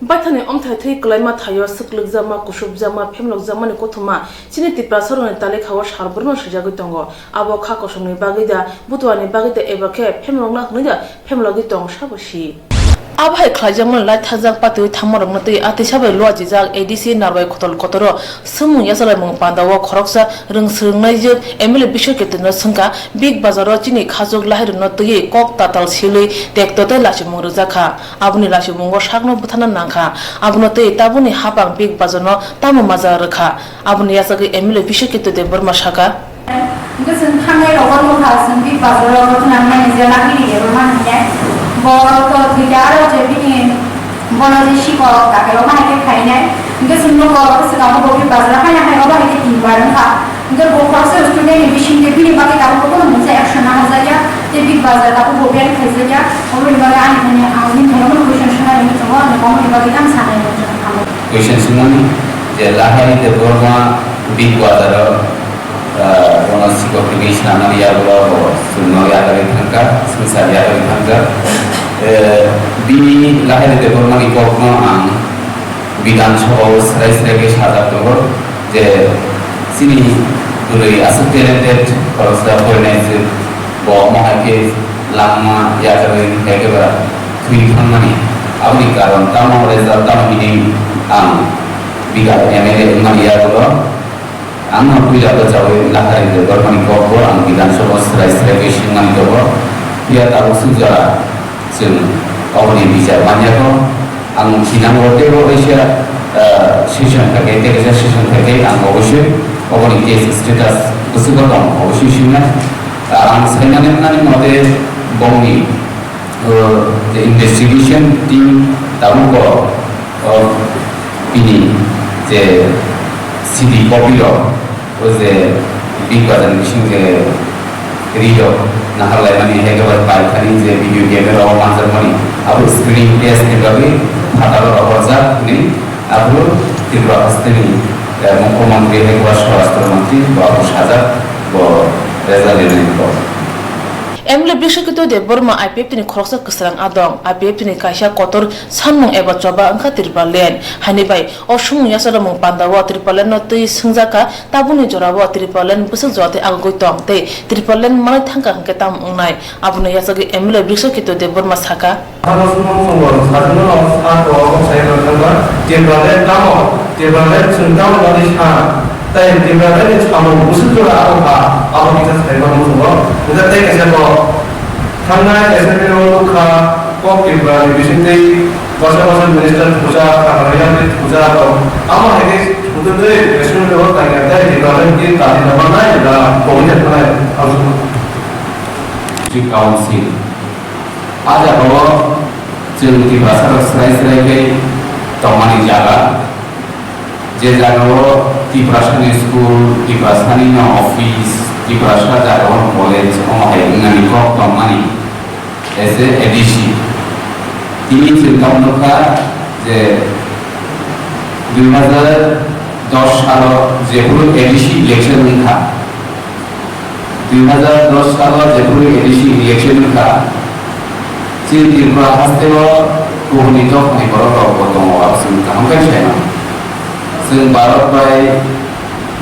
Bathani omthai thei klaima thayo sukluk jama kusup jama phemlok jama ni kothuma chini tipra sarone tale khawa sarburno sujagoi tongo abo kha kosomni bagida butwani bagida ebake phemlok na hnida phemlogi tong sabosi Abhai Klajaman Light Hazak Patu Tamormati Atishabe Lojizak ADC Narway Kotol Kotoro Sumu Yasalamung Pandawa Koroksa Rung Sung Najib Emily Bishop Sunka Big Bazaro Chini Kazuk Lahir Notui Kok Tatal Sili Tektote Lashimuruzaka Abuni Lashimungo Shagno Butana Nanka Abunote Tabuni Habang Big Bazono Tamu Mazaraka Abuni Yasaki Emily Bishop de Burma Shaka Because in Hungary or one house Big Bazaro Rotan is a lucky Roman Boro Tigaro Jepini Bono Shiko, Takaroma Kaine, because in no works and all the Bazara, I have already in Baraka. The book process today, wishing the Billy Bucket of action Hazaya, the Big Bazar, Bobian Kazaya, or Rivagan, and Normal Question Shana, the one, the Bombi Bagan Sana. Question Sunani, the Lahari, the Burma, Big Bazar, one of Sikopigation, Anaya, or Sunoya Tanka, Susadia Tanka. Bini lahir de Burma ni kokno ang bidan show srais rege shada to je sini dului asuk talented korosda organize bo mohake lama ya kare hege bara thui khamani abni karon tamo result tamo ini ang biga MLA Maria to ang puja to jawe lahir de Burma ni kokko ang bidan show srais rege shingani to dia tahu sujaซึ่งเอาในวิจัยวันนี้ก็อังที่นั่งรถเที่ยวเอเชียเซสชันที่เกิดจากเซสชันที่เกิดอังเอาวิจัยเอาในเคสสเตตัสกุศลกรรมเอาวิจัยสิ่งนั้นอังเสนาเนี่ยนั่นมันเป็นบ่งนี้อินเวสติเกชันทีมตามก็ปีนี้จะซีดีคอปีแล้วก็จะบิ๊กบัตรมิชชั่นจะRio, Nahalai Mani Hegavar Paikani, video game or Manzar Money. Abu screen test in the way, Hatalo Abaza, Abu Tibrastini, Mokoman Hegavar Astromanti, Babu Shaza, or Reza Emily Bishop de Burma I pepini Korsa Kusang Adong, I pepini Kasha Kotor, Sanmung Eva Choba and Katripalan, Hanibai, or Shung Yasalamung Pandawa, Tripalan, not to Sunzaka, Tabuni Jorawa, Tripalan, Busazote, Algotong, Te, Tripalan, Malatanka, Ketam Unai, Abuna Yasagi, Emily Bishop de Burma Saka. Tapi di mana ni kamu musuh tu apa? Apa kita sekarang musuh? Kita tengok siapa? Karena SME orang kok kita di sini masa-masa minister puja, kerajaan puja atau apa ini? Untuk itu SME orang tanya di mana ni tadi nama mana dah boleh mana harus. Di council ada bahawa jadi bahasa serai-serai ke temani jaga. जे जागो ती प्रश्न school ती प्रश्न office ती प्रश्न जागो college और इंगनी को कमानी ऐसे एडिशी तीन चिंता उनका जे 2010 साल जेपुर एडिशी इलेक्शन था 2010 साल जेपुर एडिशी इलेक्शन था चिंता तीव्र हस्ते वो कोहनी तो नहीं करो तो वो सुनता हम कैसे नाซึ่งบารอดไป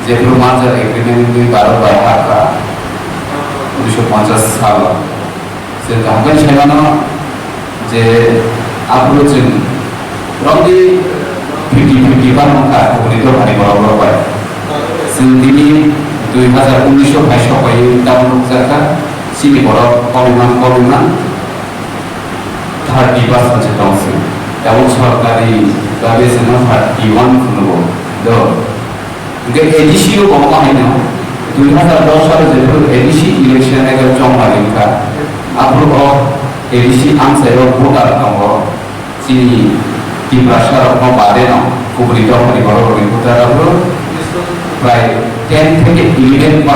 เจ็บรู้มาจากเอกนิมิตบารอดไปหากา1950 सालซึ่งทำกันใช่ไหมเนาะเจอัพโหลดจึงรอบที่50-50บ้านของข้าคนนี้ตัวผ่านบารอดไปซึ่งที่นี่2019 ไปดาวน์จากข้าสิ่งที่บารอดพอรู้นั้น30% จะต้องซึ่งแต่ว่าสกัดที่Tapi senang hati wan kuno, do. Jadi edisi itu kalau kami ni, 2010 साल जब edisi election agar cong lagi kan, apalagi edisi angsa itu voter kamu, sini di prasar kamu badai no, kubri jauh dari baru voter apa, by 10 to 11%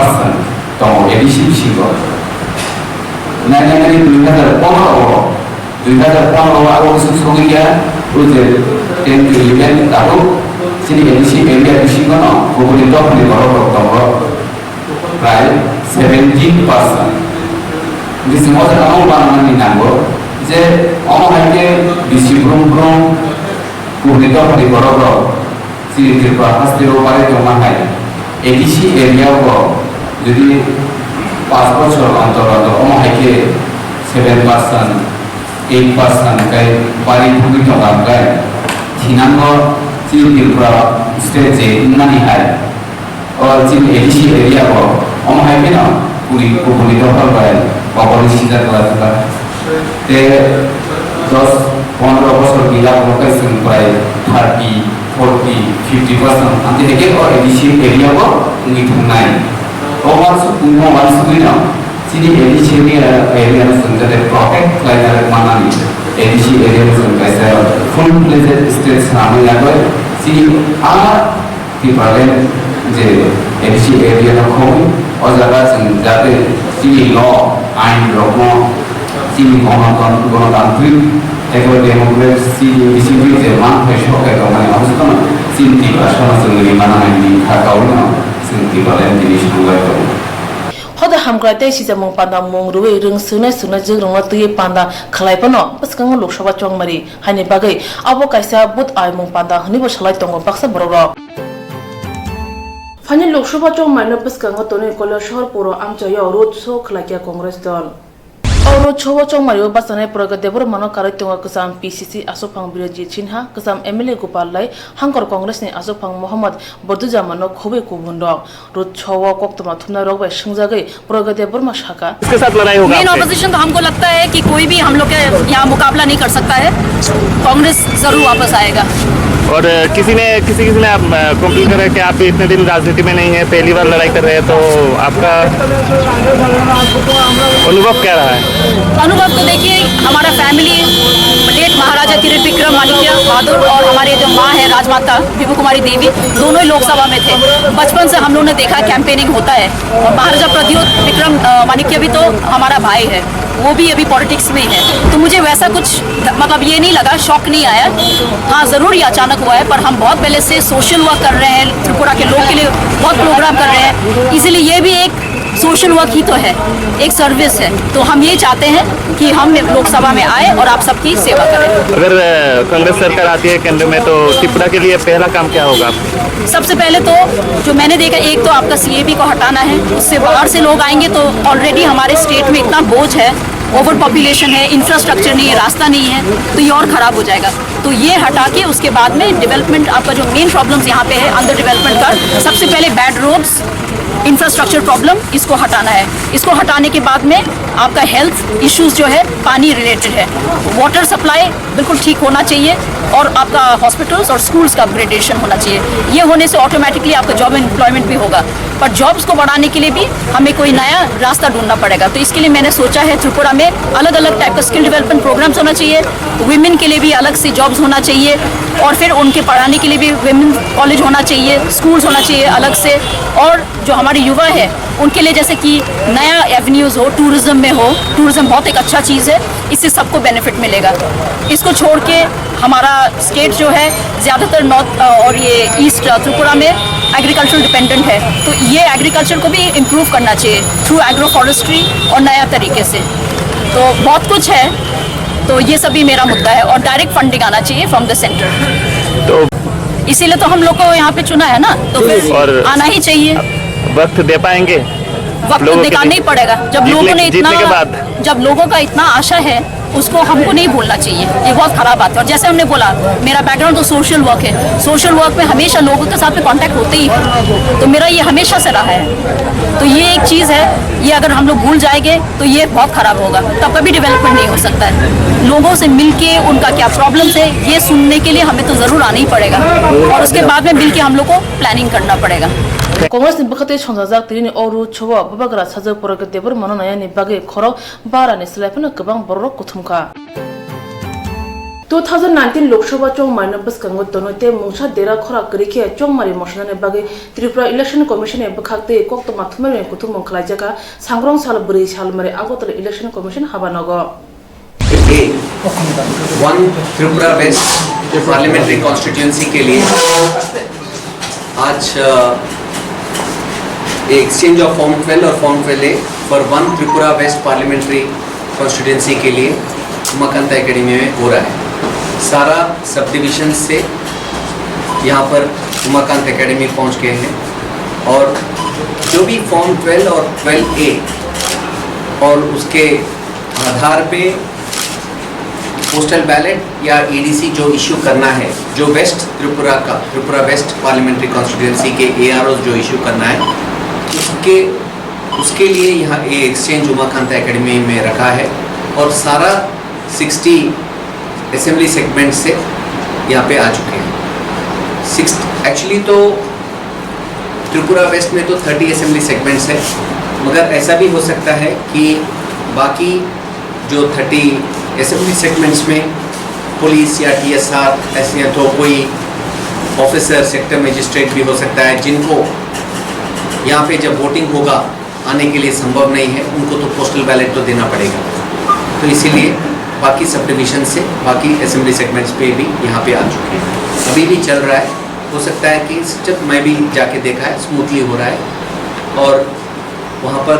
kamu edisi sih kok. Nanya ni 2010 awal susu dia, udah 10 to 11 tahun sini edisi area edisi mana kemudian top di bawah tahun by 17%. Di semua orang orang ni nanggo, je orang hanya di sibuk public of the Bororo, see the Hospital Pare Tomahai, ADC area of the passport on the Omahake 7%, 8%, Pari Public of Agai, Tinango, see the state money high, or see ADC area of Omahake, public of Agai, they 10-15 বছর গিলা location প্রায় 30, 40, 50% anti heke or addition area ko ngi thunai over so puno one suina sini addition area sunja de protect like manani addition area sun kaisa full fledged state samu yago sini a the problem je addition area na khomi or jaga sun jate sini law and law sini গণতান্ত্রিক একবার democracy discipline যে মান হয় সরকার মানে অবস্থা না চিন্তি ভাষা সঙ্গে মানানি থাকাও চিন্তি বলেন তিনি সংগ্রহ করেন hode hamkrai te si jamong panda mong ruwe ring sunai sunai jig rong tuye panda khlai pano paskang lok sabha chongmari hani bagai abo kaisa but ai mong panda hani bo salai tongo baksa borok Fani Lok Sabha chongmari paskang tone kola shahar puro amchaya road show khlaikia congress dol Auro chowo chongmari basane Pragadebor mano karai tonga kasam PCC asopang Birajit Sinha kasam MLA Gopal Lai hangkor congress ni asopang Muhammad Borduja mano khobe kubundok rut chowo koktoma thumna rok bai sungjagai Pragadebor ma shaka इसके साथ लड़ाई होगा main opposition तो हमको लगता है कि कोई भी हम लोग के यहाँ मुकाबला नहीं कर सकता है कांग्रेस जरूर वापस आएगा और किसी ने कंप्लेन करा कि आप इतने दिन राजनीति में नहीं है पहली बार लड़ाई कर रहे हैं तो आपका अनुभव क्या रहा है अनुभव तो देखिए हमारा फैमिली लेट महाराजा किरीट विक्रम माणिक्य बहादुर और हमारे जो माँ है राजमाता विभू कुमारी देवी दोनों ही लोकसभा में थे बचपन से हम लोगों ने देखा कैंपेनिंग होता है और महाराजा प्रद्योत विक्रम माणिक्य भी तो हमारा भाई है वो भी अभी पॉलिटिक्स में ही है तो मुझे वैसा कुछ मतलब ये नहीं लगा शॉक नहीं आया हाँ ज़रूर ये अचानक हुआ है पर हम बहुत पहले से सोशल वर्क कर रहे हैं त्रिपुरा के लोग के लिए बहुत प्रोग्राम कर रहे हैं इसीलिए ये भी एक सोशल वर्क ही तो है एक सर्विस है तो हम ये चाहते हैं कि हम लोकसभा में आए और आप सबकी सेवा करें अगर कांग्रेस सरकार आती है केंद्र में तो त्रिपुरा के लिए पहला काम क्या होगा सबसे पहले तो जो मैंने देखा एक तो आपका CAB को हटाना है उससे बाहर से लोग आएंगे तो ऑलरेडी हमारे स्टेट में इतना बोझ है ओवर पॉपुलेशन है इंफ्रास्ट्रक्चर नहीं है रास्ता नहीं है तो ये और ख़राब हो जाएगा तो ये हटा के उसके बाद में डेवलपमेंट आपका जो मेन प्रॉब्लम्स यहाँ पे है अंडर डेवलपमेंट का सबसे पहले बैड रोड्स इंफ्रास्ट्रक्चर प्रॉब्लम इसको हटाना है इसको हटाने के बाद में आपका हेल्थ इश्यूज जो है पानी रिलेटेड है वाटर सप्लाई बिल्कुल ठीक होना चाहिए और आपका हॉस्पिटल्स और स्कूल्स का अपग्रेडेशन होना चाहिए ये होने से ऑटोमेटिकली आपका जॉब एम्प्लॉयमेंट भी होगा पर जॉब्स को बढ़ाने के लिए भी हमें कोई नया रास्ता ढूंढना पड़ेगा तो इसके लिए मैंने सोचा है त्रिपुरा में अलग अलग टाइप का स्किल डेवलपमेंट प्रोग्राम्स होना चाहिए विमेन के लिए भी अलग से जॉब्स होना चाहिए और फिर उनके पढ़ाने के लिए भी विमेन कॉलेज होना चाहिए स्कूल्स होना चाहिए अलग से और जो हमारे युवा है उनके लिए जैसे कि नया एवेन्यूज़ हो टूरिज्म में हो टूरिज्म बहुत एक अच्छा चीज़ है इससे सबको बेनिफिट मिलेगा इसको छोड़ के हमारा स्टेट जो है ज़्यादातर नॉर्थ और ये ईस्ट त्रिपुरा में एग्रीकल्चर डिपेंडेंट है तो ये एग्रीकल्चर को भी इम्प्रूव करना चाहिए थ्रू एग्रो फॉरेस्ट्री और नया तरीके से तो बहुत कुछ है तो ये सभी मेरा मुद्दा है और डायरेक्ट फंडिंग आना चाहिए फ्रॉम द सेंटर तो इसीलिए तो हम लोग को यहाँ पे चुना है ना तो फिर आना ही चाहिए वक्त दे पाएंगे वक्त दिखाना ही पड़ेगा जब लोगों ने इतना जब लोगों का इतना आशा है उसको हमको नहीं भूलना चाहिए ये बहुत ख़राब बात है और जैसे हमने बोला मेरा बैकग्राउंड तो सोशल वर्क है सोशल वर्क में हमेशा लोगों के साथ में कांटेक्ट होते ही है तो मेरा ये हमेशा से रहा है तो ये एक चीज़ है ये अगर हम लोग भूल जाएंगे तो ये बहुत ख़राब होगा तब कभी डेवलपमेंट नहीं हो सकता है लोगों से मिल के उनका क्या प्रॉब्लम्स है ये सुनने के लिए हमें तो ज़रूर आना ही पड़ेगा और उसके बाद में मिल के हम लोग को प्लानिंग करना पड़ेगा Congress ni bakate chongjak tini oru chowa babagra sajak Pragadebor mano naya ni bage khoro bara ni slapna kabang borok kuthumka 2019 Lok Sabha chongmari baskango tonote mungsa dera khora krike chongmari moshna bage Tripura Election Commission e bakhakte koktoma thumari kuthumong khlaijaka sangrong sal bri sal mare agotar Election Commission habanogo one Tripura West parliamentary constituency के लिए आज exchange of form 12 और form 12A for one Tripura West parliamentary constituency के लिए Umakant academy में हो रहा है सारा सब डिविजन से यहाँ पर उमाकांत एकेडमी पहुँच गए हैं और जो भी फॉर्म 12 और 12A और उसके आधार पे पोस्टल बैलेट या EDC जो इशू करना है, जो West Tripura West parliamentary constituency के AROs जो इशू करना है, उसके लिए यहाँ ये एक्सचेंज उमाकांत एकेडमी में रखा है और सारा 60 असेंबली सेगमेंट से यहाँ पे आ चुके हैं। एक्चुअली तो त्रिपुरा वेस्ट में तो 30 असेंबली सेगमेंट्स है, मगर ऐसा भी हो सकता है कि बाकी जो 30 असेंबली सेगमेंट्स में पुलिस या TSR ऐसे तो कोई ऑफिसर सेक्टर मजिस्ट्रेट भी हो सकता है जिनको यहाँ पे जब वोटिंग होगा आने के लिए संभव नहीं है, उनको तो पोस्टल बैलेट तो देना पड़ेगा। तो इसीलिए बाकी सब डिविजन से बाकी असेंबली सेगमेंट्स पे भी यहाँ पे आ चुके हैं। अभी भी चल रहा है, हो सकता है कि जब मैं भी जाके देखा है स्मूथली हो रहा है और वहाँ पर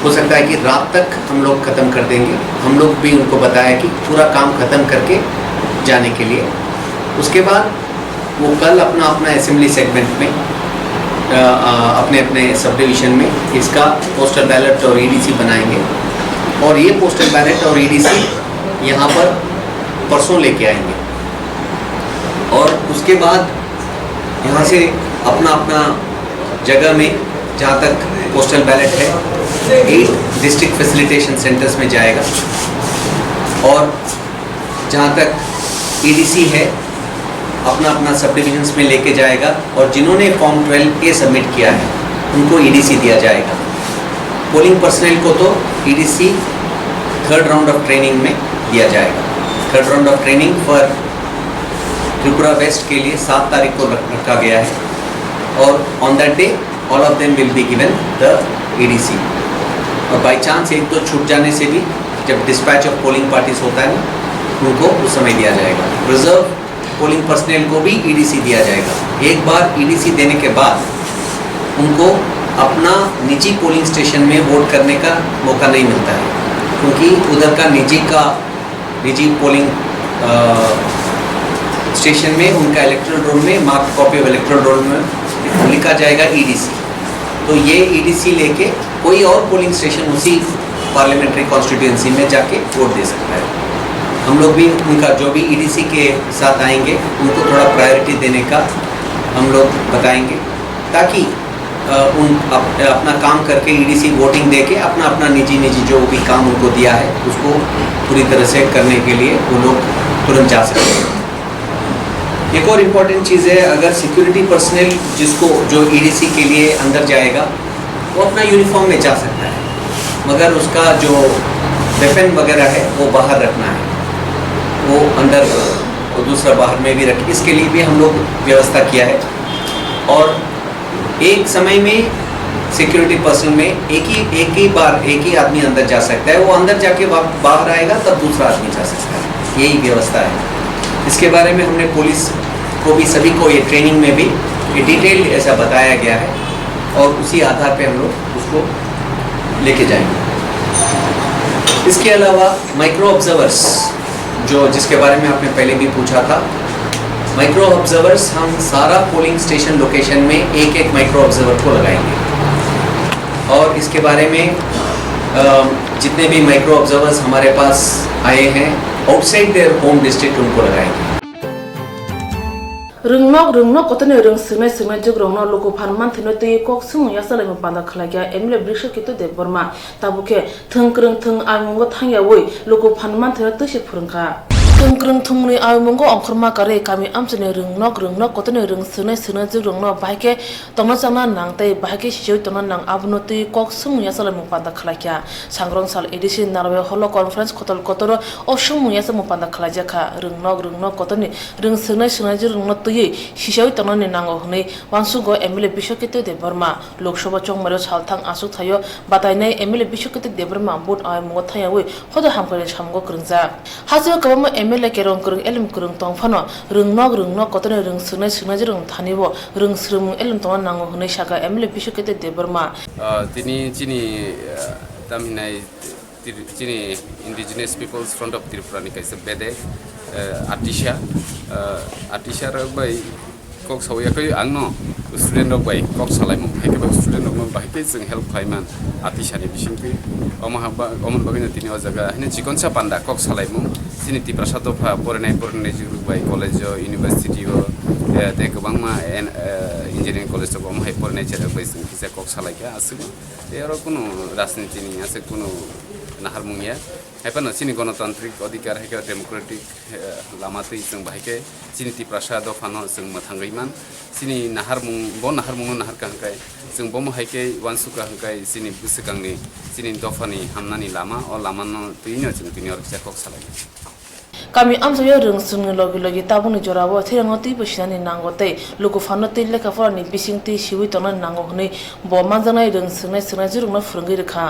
हो सकता है कि रात तक हम लोग ख़त्म कर देंगे। हम लोग भी उनको बताया कि पूरा काम ख़त्म करके जाने के लिए, उसके बाद वो कल अपना असेंबली सेगमेंट में अपने सब डिवीज़न में इसका पोस्टल बैलेट और EDC बनाएंगे और ये पोस्टल बैलेट और EDC यहाँ पर परसों लेके आएंगे और उसके बाद यहाँ से अपना जगह में जहाँ तक पोस्टल बैलेट है 8 डिस्ट्रिक्ट फैसिलिटेशन सेंटर्स में जाएगा और जहाँ तक EDC है अपना सब डिविजन्स में लेके जाएगा और जिन्होंने फॉर्म 12A सबमिट किया है उनको EDC दिया जाएगा। पोलिंग पर्सनल को तो EDC third round of training में दिया जाएगा। Third round of training for Tripura West के लिए 7 तारीख को रखा गया है और on that day all of them will be given the EDC। और बाई चांस एक तो छूट जाने से भी जब डिस्पैच ऑफ पोलिंग पार्टीज होता है ना, उनको उस समय दिया जाएगा। रिजर्व पोलिंग पर्सनल को भी EDC दिया जाएगा। एक बार EDC देने के बाद उनको अपना निजी पोलिंग स्टेशन में वोट करने का मौका नहीं मिलता है, क्योंकि उधर का निजी पोलिंग स्टेशन में उनका इलेक्ट्रल रोल में mark copy of erectile role में लिखा जाएगा EDC। तो ये EDC लेके कोई और पोलिंग स्टेशन उसी पार्लियामेंट्री कॉन्स्टिट्यूंसी में जाके वोट दे सकता है। हम लोग भी उनका जो भी EDC के साथ आएंगे उनको थोड़ा प्रायोरिटी देने का हम लोग बताएंगे, ताकि अपना काम करके EDC वोटिंग देके अपना निजी जो भी काम उनको दिया है उसको पूरी तरह से करने के लिए वो लोग तुरंत जा सकते हैं। एक और इम्पॉर्टेंट चीज़ है, अगर सिक्योरिटी पर्सनल जो EDC के लिए अंदर जाएगा वो अपना यूनिफॉर्म में जा सकता है, मगर उसका जो वेपन वगैरह है वो बाहर रखना है, वो अंदर और दूसरा बाहर में भी रखें। इसके लिए भी हम लोग व्यवस्था किया है और एक समय में सिक्योरिटी पर्सन में एक ही आदमी अंदर जा सकता है। वो अंदर जाके बाहर आएगा तब दूसरा आदमी जा सकता है, यही व्यवस्था है। इसके बारे में हमने पुलिस को भी सभी को ये ट्रेनिंग में भी ये डिटेल ऐसा बताया गया है और उसी आधार पे हम लोग उसको लेके जाएंगे। इसके अलावा माइक्रो ऑब्जर्वर्स जिसके बारे में आपने पहले भी पूछा था, माइक्रो ऑब्जर्वर्स हम सारा पोलिंग स्टेशन लोकेशन में एक माइक्रो ऑब्जर्वर को लगाएंगे और इसके बारे में जितने भी माइक्रो ऑब्जर्वर्स हमारे पास आए हैं आउटसाइड देयर होम डिस्ट्रिक्ट उनको लगाएंगे। रंगनोक कतने रंग सिंगनाय जुग्रंगनो लोको फानमान थेनो ते कोक सुंग यासले म पांदा खलाग्या एमले ब्रिक्ष कितो देव बर्मा ताबुके थंक्रंग थंग आमुंगो थांया वई लोको फानमान थेनो तसे फुरंखा थंक्रंग थंगनि आमुंगो अंखरमा करे कामी आमचने रंगनोक कतने रंग सिंगनाय जुग्रंगनो बाहाके तंगना चांगना नांगते बाहाके सिजौ तंगना नांग आबुनो ते कोक सुंग यासले म पांदा खलाग्या सांग्रं साल एडिशन नारवे हलो कॉन्फ्रेंस कतरो असुंग यास म पांदा खलाज्याखा रंगनोक कतने रंग सिंगनाय जुग्रंगनो शिशाई तंगनानि नांगौ हनै वांसुगो एमएलए बिश्वकित देबबर्मा लोकसभा चंगमारो सालथां आसु थायो बातायनाय एमएलए बिश्वकित देबबर्मा बुट आयमो थायावै होदा हामखरे सामगो क्रंजा हाजो कबम एमएलए केरं क्रं एलम क्रं तंफानो रंगनोक कतने रंग सिंगनाय जुग्रंग थानिबो रंग स्रम एलम तंगना नांगौ हनै सागा एमएलए बिश्वकित देबबर्मा तिनी चिनी तामिनाय Chini indigenous peoples front of Tripura ni kaisa bede artisha rok bai kok sauya kai angno student rok bai kok salai mo heke ba student rok mo bai ke jeng help khaiman artisha ni bisingpi omon bagina tini o jaga hine chikonsa panda kok salai mo chini Tripura sadofa porenai juru bai college university o te gobangma engineering college to bom hai porenai chera bai sing kisa kok salai ka asu te aro kuno rajniti ni ase kuno nahar mungya hepan chini গণতান্ত্রিক অধিকার হেকে Democratic লামাতে जों बाहायके chini Tripura dofano जों mathangaiman chini nahar mung nahar kahangkai जों bom haike wansuka hangkai chini busukangni chini dofani hamnani lama o lamano tuino जों tinior kisa kok salai kami amsayo rung sungni logi tabuni jorabo thirang ti bisani nangote luku fano ti leka forani bisingti siwi tono nango hne bo manjanai rung sungai jurungna furungi rekha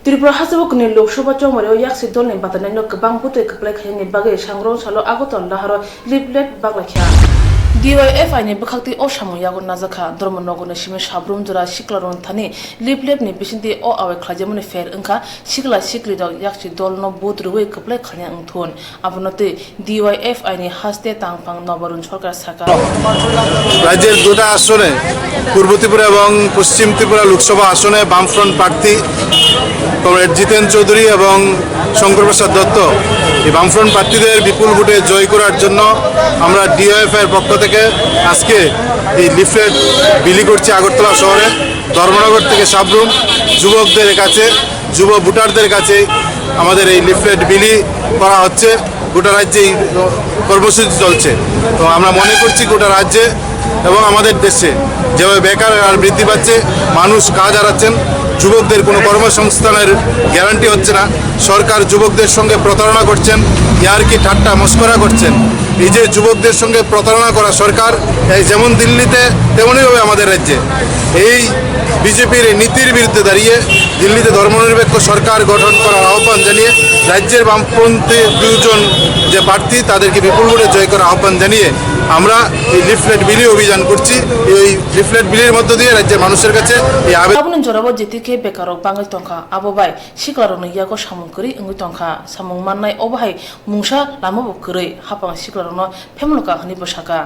Tripura hasabukni Lokshobha chongmaro yaksi dolni batanai kebang putoi keplek khayni bagai sangrong salo agotol laharo leaflet baglakha DYF ni bakakti o shamu yagun nazakha dormonogone shime shabrum jura shiklaron thani leaflet ni bisinti o awe khlajamuni fer engka shikli dog yaksi dolno budruwe keplek khanya angthon abonote DYF ni haste tangpang nobarun সরকার saka রাজ্যের দুটা আসনে পূর্ব ত্রিপুরা এবং পশ্চিম ত্রিপুরা লোকসভা আসনে বামফ্রন্ট প্রার্থী comrade জিতেন চৌধুরী এবং শঙ্কর প্রসাদ দত্ত এই বামফ্রন্ট প্রার্থীদের বিপুল ভোটে জয় করার জন্য আমরা ডিওএফ এর পক্ষ থেকে আজকে এই লিফলেট বিলি করছি আগরতলা শহরে ধর্মনগর থেকে সাবরুম যুবকদের কাছে যুব ভোটারদের কাছে আমাদের এই লিফলেট বিলি করা হচ্ছে গোটা রাজ্যে কর্মসূচি চলছে তো আমরা মনে করছি গোটা রাজ্যে এবং আমাদের দেশে যেভাবে বেকার আর বৃদ্ধি পাচ্ছে মানুষ কাজ হারাচ্ছেন যুবকদের কোনো কর্মসংস্থানের গ্যারান্টি হচ্ছে না সরকার যুবকদের সঙ্গে প্রতারণা করছেন ইয়ারকি ঠাট্টা মস্করা করছেন এই যে যুবকদের সঙ্গে প্রতারণা করা সরকার এই যেমন দিল্লিতে তেমনইভাবে আমাদের রাজ্যে এই বিজেপির এই নীতির বিরুদ্ধে দাঁড়িয়ে দিল্লিতে ধর্মনিরপেক্ষ সরকার গঠন করার আহ্বান জানিয়ে রাজ্যের বামপন্থী দুজন যে প্রার্থী তাদেরকে বিপুল ভোটে জয় করার আহ্বান জানিয়ে আমরা এই লিফলেট বিলি অভিযান করছি এই লিফলেট বিলির মধ্য দিয়ে রাজ্যের মানুষের কাছে এই আবুন জরাবো যেতিকে বেকারক বাঙাই টংখা আববাই শিকলারনো ইয়াগো সামুং করি ইঙ্গি টংখা সামুং মাননাই অবাহাই মুংসা লামাবো কरै হাপাং শিকলারনো फेमलका हनि बसाका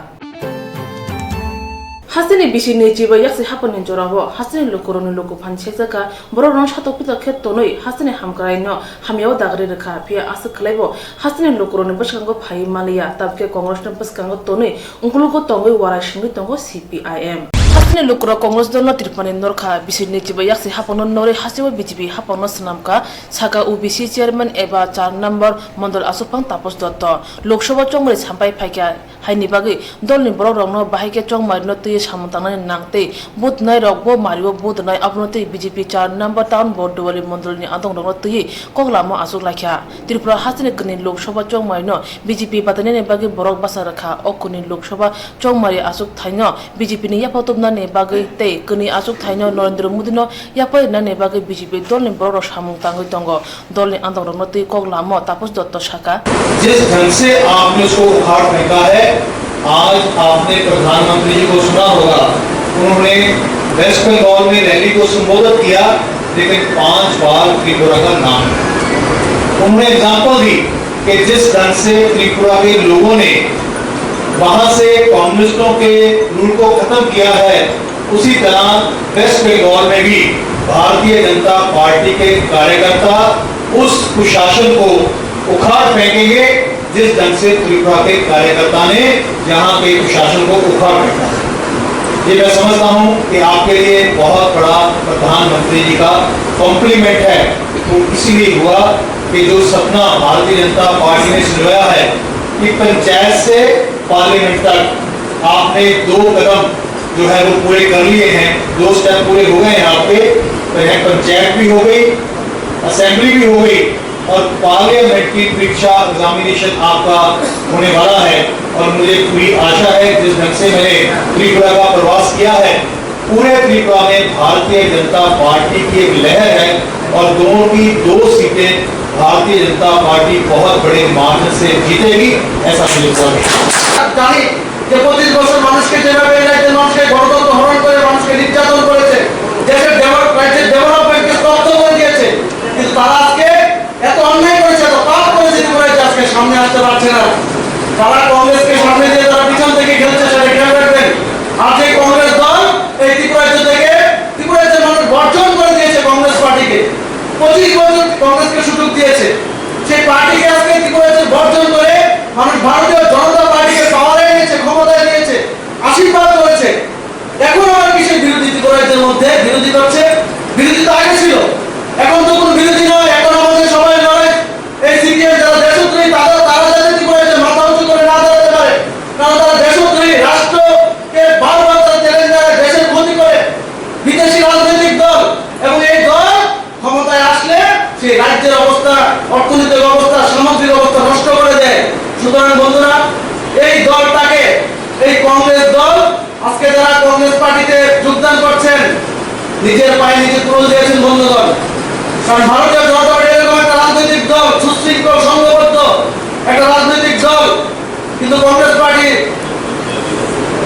हासिनि बिसिनि जिबा याक्सि हापनि जराबो हासिनि लोकरनि लोक फानसे जाका बररन सातपिता खेतनै हासिनि हामग्रायनो हामियाव दागरि रेखा फिया आस खलाइबो हासिनि लोकरनि बसकांगो फाइ मालिया ताबके कांग्रेसनि बसकांगो तनै उंगुलुगो तंगै वारा सिंगि तंगो CPIM हासिनि लोकर कांग्रेस दल त्रिपानि नरखा बिसिनि जिबा याक्सि हापनो नरे हासिबो बीजेपी हापनो सनामका साका UBC चेयरमैन एबा 4 नम्बर मंडल आसुपां तापस दत्त लोकसभा चंगमरि सामपाइ फाइका हाइनि बागै दलनि बररंनो बाहायके चंगमारिनो तै सामतानानि नांते बुधनाय रगबो मारिबो बुधनाय अपनोते बीजेपी 4 नम्बर टाउन बोर्ड दुवली मंडलनि आदंगरंनो तै कगलामो आसुक लाख्या त्रिपुरा हासिनि कनि लोकसभा चंगमारिनो बीजेपी बातनेनि बागै बरक बासा रखा अकुनि लोकसभा चंगमारि आसुक थाइनो बीजेपी नि याफातुबनानि बागै तै कनि आसुक थाइनो नरेंद्र मोदीनो याफायनानि बागै बीजेपी दलनि बरर सामुं तांगै दंगो दलनि आदंगरंनो तै कगलामो तापस दत्त शाखा जिस ढंग से आपने उसको उखाड़ फेंका है आज आपने प्रधानमंत्री जी को सुना होगा उन्होंने वेस्ट बंगाल में रैली को संबोधित किया लेकिन 5 बार त्रिपुरा का नाम उन्होंने एग्जाम्पल दी कि जिस ढंग से त्रिपुरा के लोगों ने वहां से कम्युनिस्टों के रूल को खत्म किया है उसी तरह वेस्ट बंगाल में भी भारतीय जनता पार्टी के कार्यकर्ता उस कुशासन को उखाड़ फेंकेंगे जिस ढंग से त्रिपुरा के कार्यकर्ता ने यहाँ के प्रशासन को उखाड़ फेंका ये मैं समझता हूँ कि आपके लिए बहुत बड़ा प्रधानमंत्री जी का कॉम्प्लीमेंट है तो इसीलिए हुआ कि जो सपना भारतीय जनता पार्टी ने सुलझाया है कि पंचायत से पार्लियामेंट तक आपने 2 कदम जो है वो पूरे कर लिए हैं 2 स्टेप पूरे हो गए हैं आपके तो यहाँ पंचायत भी हो गई असेंबली भी हो गई और पार्लियामेंट की परीक्षा एग्जामिनेशन आपका होने वाला है और मुझे पूरी आशा है जिस ढंग से मैंने त्रिपुरा का प्रवास किया है पूरे त्रिपुरा में भारतीय जनता पार्टी की एक लहर है और दोनों की 2 सीटें भारतीय जनता पार्टी बहुत बड़े मार्जिन से जीतेगी ऐसा मुझे लगता है। 25 বছর মানুষকে যেভাবে মানুষকে গণতন্ত্র মানুষকে নির্যাতন করেছে, দেশের রাজ্যের ডেভেলপমেন্টকে স্তব্ধ করে দিয়েছে, কিন্তু তারা আজকে এত অন্যায় করেছে, এত পাপ করেছে, ত্রিপুরায় আজকে সামনে আসতে পারছে না। তারা কংগ্রেসকে সামনে দিয়ে তারা পিছন থেকে খেলছে, সেটা খেয়াল রাখবেন। আর যে কংগ্রেস দল এই ত্রিপুরাজ্য থেকে ত্রিপুরাজ্যের মানুষ বর্জন করে দিয়েছে কংগ্রেস পার্টিকে, 25 বছর কংগ্রেসকে সুযোগ দিয়েছে, সেই পার্টিকে আজকে ত্রিপুরাজ্যের বর্জন করে মানুষ ভারতীয় জনতা পার্টিকে পাওয়ারে নিয়েছে, ক্ষমতায় নিয়েছে, আশীর্বাদ করেছে। এখন আবার কিসের বিরোধী ত্রিপুরাজ্যের মধ্যে বিরোধী করছে? বিরোধী তো আগে ছিল, এখন তো কোনো বিরোধী নয়। এখন আমাদের সবাই লড়াই, এই সিপিএম যারা দেশদ্রোহী তারা যাতে ত্রিপুরাজ্যের মাথা উঁচু করে না দাঁড়াতে পারে, কারণ তারা দেশদ্রোহী, রাষ্ট্রকে বারবার তারা চ্যালেঞ্জ করে, দেশের ক্ষতি করে, বিদেশি রাজনৈতিক দল। এবং এই দল ক্ষমতায় আসলে সেই রাজ্যের অবস্থা, অর্থনৈতিক অবস্থা, সামগ্রিক অবস্থা নষ্ট করে দেয়। সুতরাং বন্ধুরা, এই দলটাকে, এই কংগ্রেস দল, আজকে যারা কংগ্রেস পার্টিতে যোগদান করছেন, নিজের পায়ে নিজে তুলে দিয়েছেন বন্ধুগণ। কারণ ভারতীয় জনতা পার্টি এরকম একটা রাজনৈতিক দল, সুশৃঙ্খল সংঘবদ্ধ একটা রাজনৈতিক দল, কিন্তু কংগ্রেস পার্টি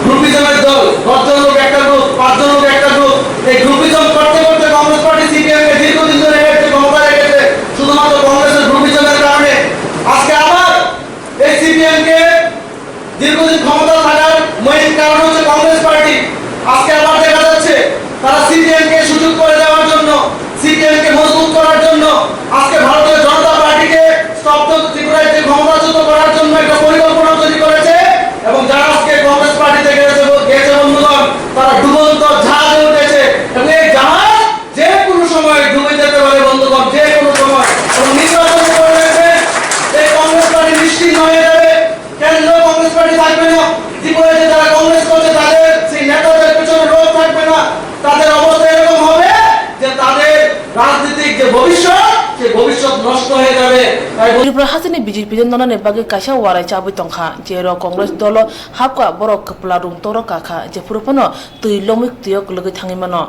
গ্রুপিজমের দল। 10 জন লোক একটা গ্রুপ, 5 জন লোক একটা গ্রুপ। এই গ্রুপিজম করতে করতে কংগ্রেস পার্টি সিপিএমকে দীর্ঘদিন ধরে রেখেছে, ক্ষমতা রেখেছে, শুধুমাত্র কংগ্রেসের গ্রুপিজমের কারণে। আজকে আবার এই সিপিএমকে দীর্ঘদিন ক্ষমতা থাকার মেইন কারণ হচ্ছে কংগ্রেস পার্টি। আজকে আবার দেখা যাচ্ছে তারা সিপিএমকে সুযোগ করে দেওয়ার জন্য, সিপিএমকে মজবুত করার জন্য, আজকে ভারতীয় জনতা পার্টিকে স্তব্ধ, ত্রিপুরায় ক্ষমতাচ্যুত করার জন্য একটা পরিকল্পনা তৈরি করেছে। এবং যারা আজকে কংগ্রেস পার্টিতে গেছে বন্ধুগণ, তারা ডুবন্ত জাহাজে উঠেছে, এবং এই জাহাজ যে কোনো সময় ডুবে যেতে পারে বন্ধুগণ, যে কোনো সময়। এবং নির্বাচন করে রয়েছে, এই কংগ্রেস পার্টি নিশ্চিহ্ন হয়ে যাবে, কেন্দ্র কংগ্রেস পার্টি থাকবে না। ত্রিপুরায় যে যারা কংগ্রেস করছে তাদের সেই নেতাদের পেছনে লোক থাকবে না। তাদের অবস্থা এরকম হবে যে তাদের রাজনীতিক যে ভবিষ্যৎ, সেই ভবিষ্যৎ নষ্ট হয়ে যাবে। তাই ত্রিপুরা হাসিনি বিজেপি ননানে বাগে কাইসা ওয়ারাই চাবি তংখা যে কংগ্রেস দল হাবকা বড় কপলা রুম তর কাখা যে পুরোপন তুই লমিক তুয়ক লগে থাঙিমানো।